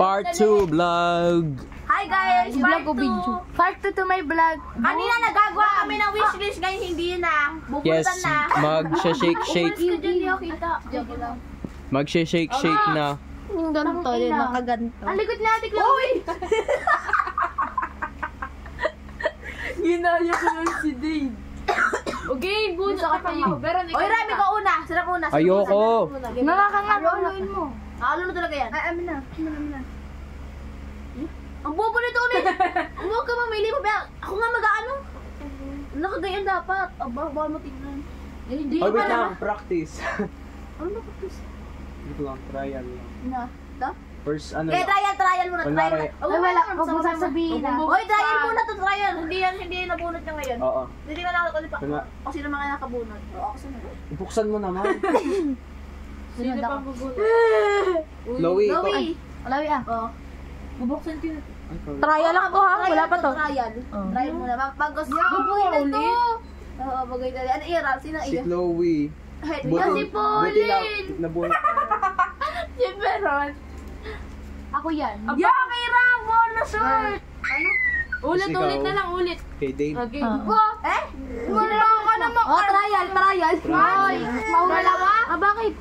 Part 2 vlog. Hi guys! Vlog o video? Part 2 to my vlog. Kanina nagagawa kami ng wishlist, ngayon hindi na. Yes, Bubutan na. mag-shake-shake. Mag-shake-shake na. Yung ganito, yung nakaganto. Ang likod natin, Chloe! Ginaya ko lang si Dave. Okay, bunot ka kayo. Oy, Rami ka una. Sarap una. Ayoko. Nakakangaloin mo. Ano na talaga yan? Amin na. Ang bobo nito ulit. Huwag ka mamili mo ba? Ako nga mag-ano. Nakagayan dapat. Aba, bawal mo tingnan. Hindi Oh, pa wait naman. lang. Practice. Ano na practice? Dito lang. Trial lang. Na? Da? First, ano Kaya lang. trial muna. Kunwari. Ay, wala. Huwag mo sasabihin na. Oy, trial muna to, trial. Hindi yan nabunot niya ngayon. Oo. Hindi nga nakakalipa. Kunwari. Kasi naman nga nakabunot. Oo, ako sunod. Ibuksan mo naman. Sino pa gugulo? Chloe, ikaw. Chloe. Alawi ah. Oo. Bubuksan ko na. Ay, ikaw. Trial lang to ha. Wala pa to. Trial. Oh. Trial muna. Pagkos. Bubuhay na to. Oo, bagay na. Ano ira? Sino Si ira? Chloe. Kasi Buti na. Pauline. Nabunot. Si Meron. Ako yan. Yeah, kay Rambo na shirt. Ano? Ulit na lang, ulit. Kay Dave. Okay. Eh? Wala ka naman. Oh, trial. Ay, Wala ka? Ah, bakit?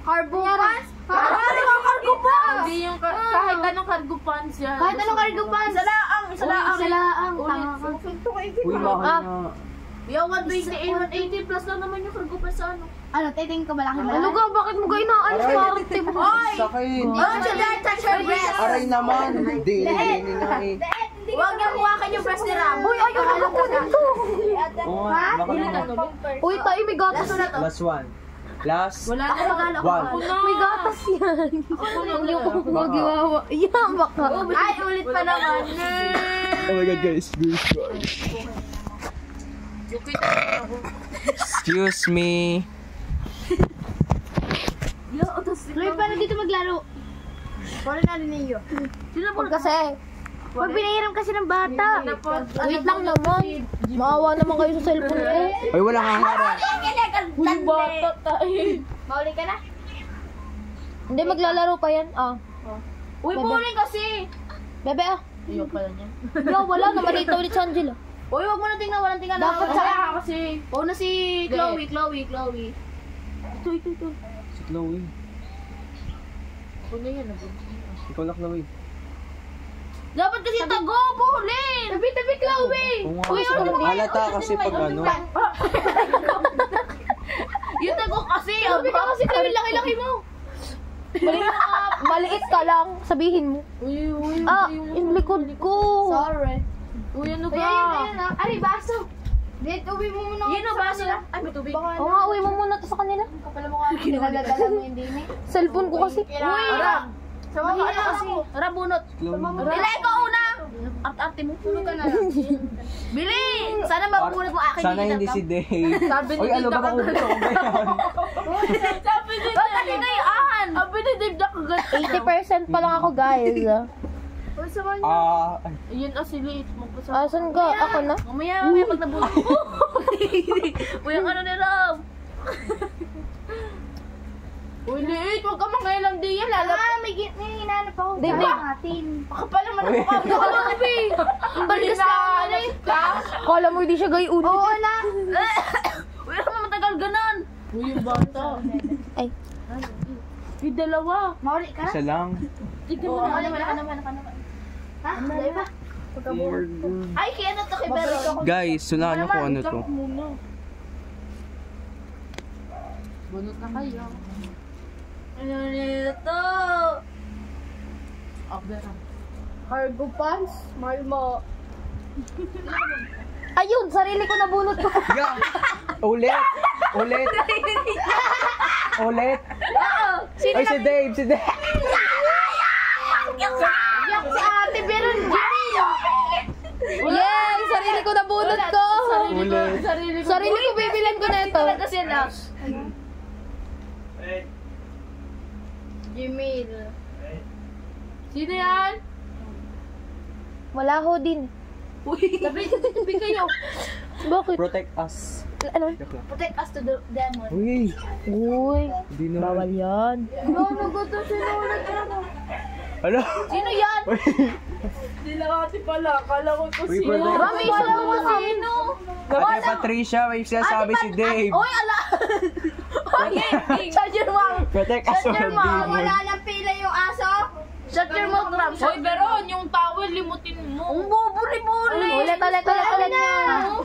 Carbo pants? Ano ka cargo pants? Hindi yung kahit anong cargo pants yan. Kahit anong cargo pants? Isa laang. Isa laang. Tama ka. Uy, mahal na. Yo, 128, 180 plus lang naman yung cargo pants sa ano. Ano, titingin ka malaki ba? Ano ka? Bakit mo kayo naalis? Aray. Parang tip. Oy! Sakit. Oh, should I touch her breast? Aray naman. Dini nga eh. Huwag niyang kuwakan yung breast ni Ram. Uy, ayaw na ko nito. Oo nga, baka naman. Uy, tayo may gatas. Last na to. Last one. Last. Wala na magalo ko. One. May gatas yan. Yung magiwawa. Yan, baka. Ay, ulit pa naman. Oh my god guys. Excuse me. Lloyd, paano dito maglaro? Wala na rin niyo. Sino po? Kasi, pag pinahiram kasi ng bata. Wait lang naman. Maawa naman kayo sa cellphone eh. Ay, wala kang hara. Uy, bata tayo. Mauli ka na? Hindi, maglalaro pa yan. Ah. Uy, bowling kasi. Bebe ah. Ayaw pala niya. Yo, wala. Namalita ulit si Angela. Uy, wag mo na tingnan. Walang tingnan. Dapat sa sa- kasi. Una si Chloe. Ito. Si Chloe. Una yan. Ikaw na Chloe. Dapat kasi tago, bowling. Tabi, Chloe. Oo nga, Uy, mas ano ba? halata kasi pag ano. Yung tago kasi. Sabi ka kasi kayo, laki-laki mo. Maliit ka lang, sabihin mo. Uy. Ah, yung likod ko. Sorry. Uy, ano Ayun. Ari, baso. Uwi mo muna. Yun o, baso lang. Ay, may tubig. Oo nga, uwi mo muna to sa kanila. Kapala mo ka. Dala mo yung dini. Cellphone ko kasi. Uy, Ram. Mahina kasi. Ram, bunot. Chloe. Bilay ko una. Arte mo. Tulog ka na lang. Bili! Sana mabunot mo akin. Sana hindi si Dave. Sabi Uy, ano ba kung gusto ko ba yan? Sabi ni Dave. Sabi ni Dave. Sabi ni Dave na kagat. 80% pa lang ako, guys. Uy, sama niya. Yun kasi late. Asan ka? Ako na? Mamaya pag nabunot ko. Uy, ang ano ni Ram. Uy, late. Huwag ka mangailang di yan. May hinanap ako. Dave, Kapal naman ako kagabi. Ang balikas lang eh. Kala mo hindi siya gayunin. Oo na. Uy, naman matagal ganon. Uy, yung bata. Ay. Yung dalawa. Mauli ka? Isa lang. Tignan mo Wala na. ka naman. Ha? Dali pa. Ay, kaya na to kay Beron. Guys, sulaan niyo kung ano to. Bunot na kayo. Ano nito? Cargo pants. Mahal mo. Ayun, sarili ko nabunot ko. Yeah. Ulit. Ay, si Dave. Yak si ate, pero yay! Sarili ko nabunot ko. Ulit. Sarili ko bibilan ko na ito. Kasi na. Gmail. Sino yan? Wala ho din. Uy, tabi kayo. Bakit? Protect us. Ano? Joke lang. Protect us to the demon. Uy. Uy. Hindi naman. Bawal yan. Ano ba ito sinulat? Ano? Sino yan? Uy, Hindi lang ate pala. Akala ko ito Uy, si... brother. Rami, isa mo kasi. Sino? Ate Patricia, may sinasabi si Dave. Oy, ala! Oy, shut your mouth! Protect us Shut your from mouth! demon. nang pila yung aso? Shut your mouth, Ram. Hoy, Beron, yung towel, limutin mo. Ang bubuli-buli! Ulit.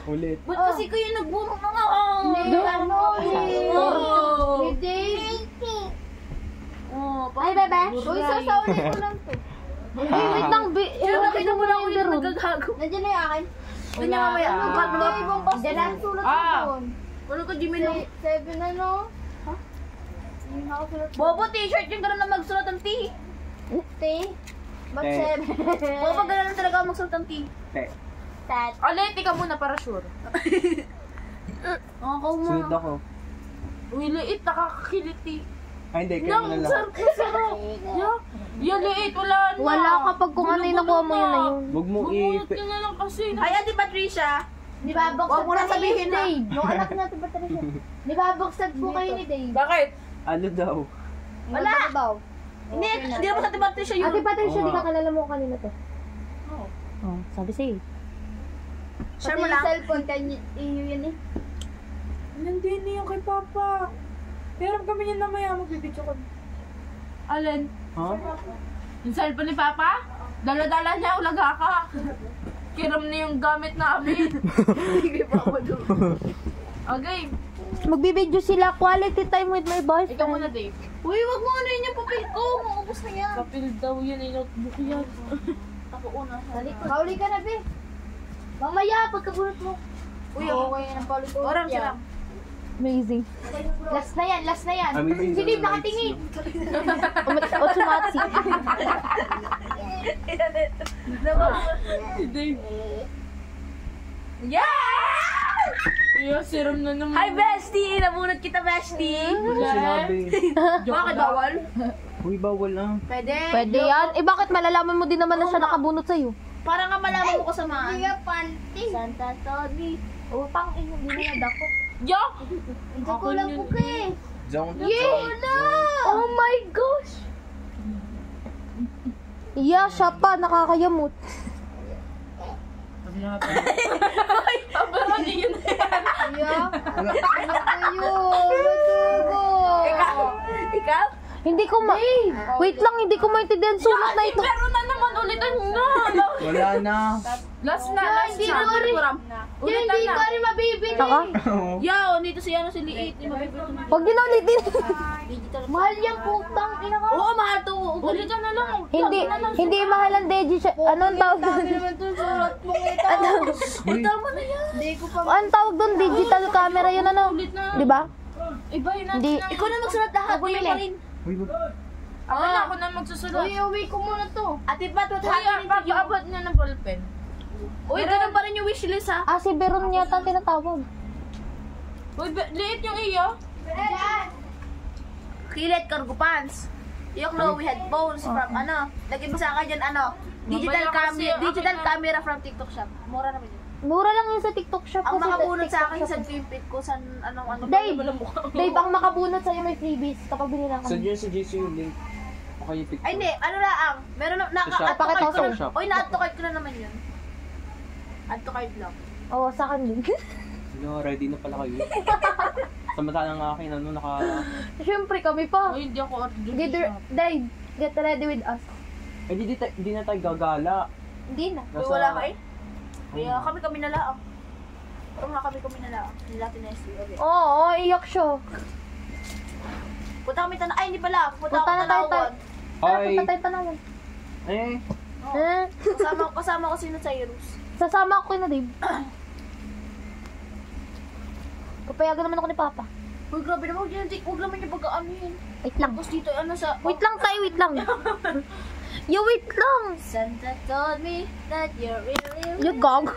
Ulit. Ba't kasi kayo nagbumok na nga? Ni Dave. Ay, bebe. Uy, sasaunin ko lang to. Wait lang, Nakita mo na ako yung Beron. nagagago. Nandiyan na yung akin. Kanya mamaya, ano ba? Ibang basta. Diyan ang sulat ko doon. Ano ko, Jimmy lang? 7 ano? Bobo, t-shirt yung gano'n na magsulat ng T. T? Ba't Eh. 7? Bobo, gano'n lang talaga magsulat ng T. Te, Tat. Aleti ka muna para sure. Ako sunod mo. ako. Uy, liit, nakakakiliti. Ay, hindi, kayo na lang. Ya, liit, wala na. Wala kapag kung ano yung nakuha mo yun na yun. Huwag mo Bubunot ka na lang kasi. Ay, Ate Patricia. Di ba, Huwag mo na sabihin na. Dave. Yung anak natin ba talaga? Di ba, bagsag po kayo ni Dave? Bakit? Ano daw? Wala. Ano daw? Hindi, hindi naman sa Ate Patricia yun. Ate Patricia, Oo di ka nga. kalala mo kanina to? Oo. Oh, sabi sa'yo. Share mo lang. cellphone, kanya iyo yan eh. Nandun yung kay Papa. Pero kami niya na maya, magbibidyo kami. Alin? Ha? Yung cellphone ni Papa? Dala-dala niya, ulaga ka. Kiram na yung gamit namin. Hindi pa ako doon. Okay, Magbibideo sila, quality time with my ikaw boyfriend. muna, Dave. Uy, wag mo ano yun yung papel ko. Maubos na yan. Kapil daw yun, notebook yan. Ako una. Kauli ka na, be. Mamaya, pagkabunot mo. Uy, ako. Okay, ng paulit-ulit Oram yan. sila. Amazing. Last na yan, last na yan. Amazing Si Dave daw, nakatingin. Otsumatsu. Si Dave. Yeah! Iya, serum na naman. Hi, Bestie! Nabunot kita, Bestie! Ano sinabi? Bakit bawal? Uy, bawal lang. Pwede. Pwede yan. Eh bakit malalaman mo din naman na siya nakabunot sa'yo? Para nga malaman mo kasamaan. Hindi panty. Santa Tony. Upang hindi na dakot. Yo! Hindi Ako ko lang yun. po kay. Zong. Oh my gosh! Yeah, siya pa. Nakakayamot. Sabi na pa. Ay, abara niyo na yan. Yeah? Ano kayo? Matugo. Ikaw? Hindi ko Wait lang, hindi ko maintindihan sulat na ito. Pero na naman, ulitan na. Wala na. Last na, last hindi na. ko rin. Ulitan Hindi na. ko rin mabibili. Saka? Yo, dito si ano si Liit. Huwag din ulitin. Digital. Mahal yung putang ina ka. Oo, mahal to. Ulitan na lang. Hindi mahal ang Deji. Ano ang tawag doon? Ano? Tama na yan. Ang tawag doon? Digital camera yun ano? Ulit na. Di ba? Iba yun natin Hindi. na. Ikaw na magsulat lahat. Huwag Uy, bumili. pa rin. Uy, Ako na, ako na magsusulat. uwi ko muna to. Ate Pat, what Kuya, happened to you? papaabot niya ng ballpen. Uy, ganun pa rin yung wishlist ha. Ah, si Beron yata ang tinatawag. Uy, liit yung iyo. Kilit, cargo pants. Yung Chloe headphones from ano. Lagay mo sa akin dyan ano. Digital Mamaya kasi yung digital akin na. camera from TikTok shop. Mura naman yun. Mura lang yun sa TikTok shop. Ang kasi makabunot sa akin TikTok sa shop. pimpit ko sa anong ano. Dave, Dave, ang makabunot sa'yo may freebies kapag binila ka. So, dyan sa GC yung link. Okay, yung picture. Ay hindi, ano lang. Meron na, Sa shop. naka-add to cart ko Sa na. shop. Uy, na-add to cart ko na naman yun. Add to cart lang. Oo, sa akin din. No, ready na pala kayo. Samantalang ang akin, ano, naka... Siyempre kami pa. Uy, hindi ako order. Dave, get ready with us. Eh, di na tayo gagala. Hindi na. Uy, wala ka eh. Kaya kami na lang. Ito nga kami na lang. Hindi natin na okay. Oo, iyak siya. Punta kami tanong. Ay, hindi pala. Punta Punta ako na tayo. Tanawan. Hi! Punta tayo Tanawan. Eh, Eh, Kasama ko sino Cyrus. sasama ako na Dave. Papayagan naman ako ni Papa. Uy, grabe naman. Huwag naman yung pag-ano yun. Wait lang. Tapos dito, ano sa... Wait lang tayo, wait lang. Yo, wait lang. Santa told me that you're really... Yo, gag.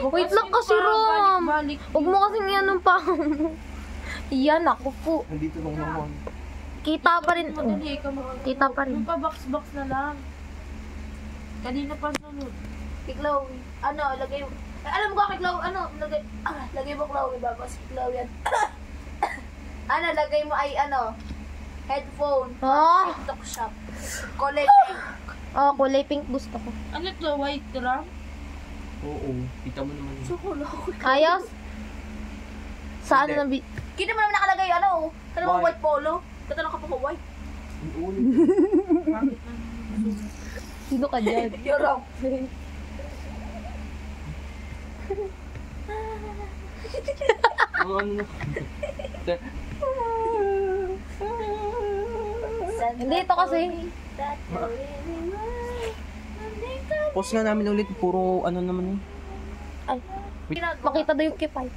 Wait lang kasi, Rom. Balik. Huwag mo kasing yan ng pa. Yan, ako po. nandito lang naman. Kita pa rin. Madali ka Kita pa rin. Yung pa-box-box na lang. Kanina pa sunod. Kay Chloe. Ano, lagay mo... alam mo ka kay Chloe, ano, lagay mo Chloe, bago si Chloe yan. Ano, lagay mo ay ano, Headphone. Oh, TikTok shop. Kulay pink. oh, kulay pink gusto ko. Ano to? White lang? Oo, kita mo naman. Chocolate ako. Ayos? Saan Hindi. na Kita mo naman nakalagay ano? Kaya mo White. white polo. Tatanong ka pa ko white. Oo. Sino ka dyan? Yorong. Ang ano na. Hindi, ito kasi. Post nga namin ulit, puro ano naman eh. Ay, makita daw yung kipay.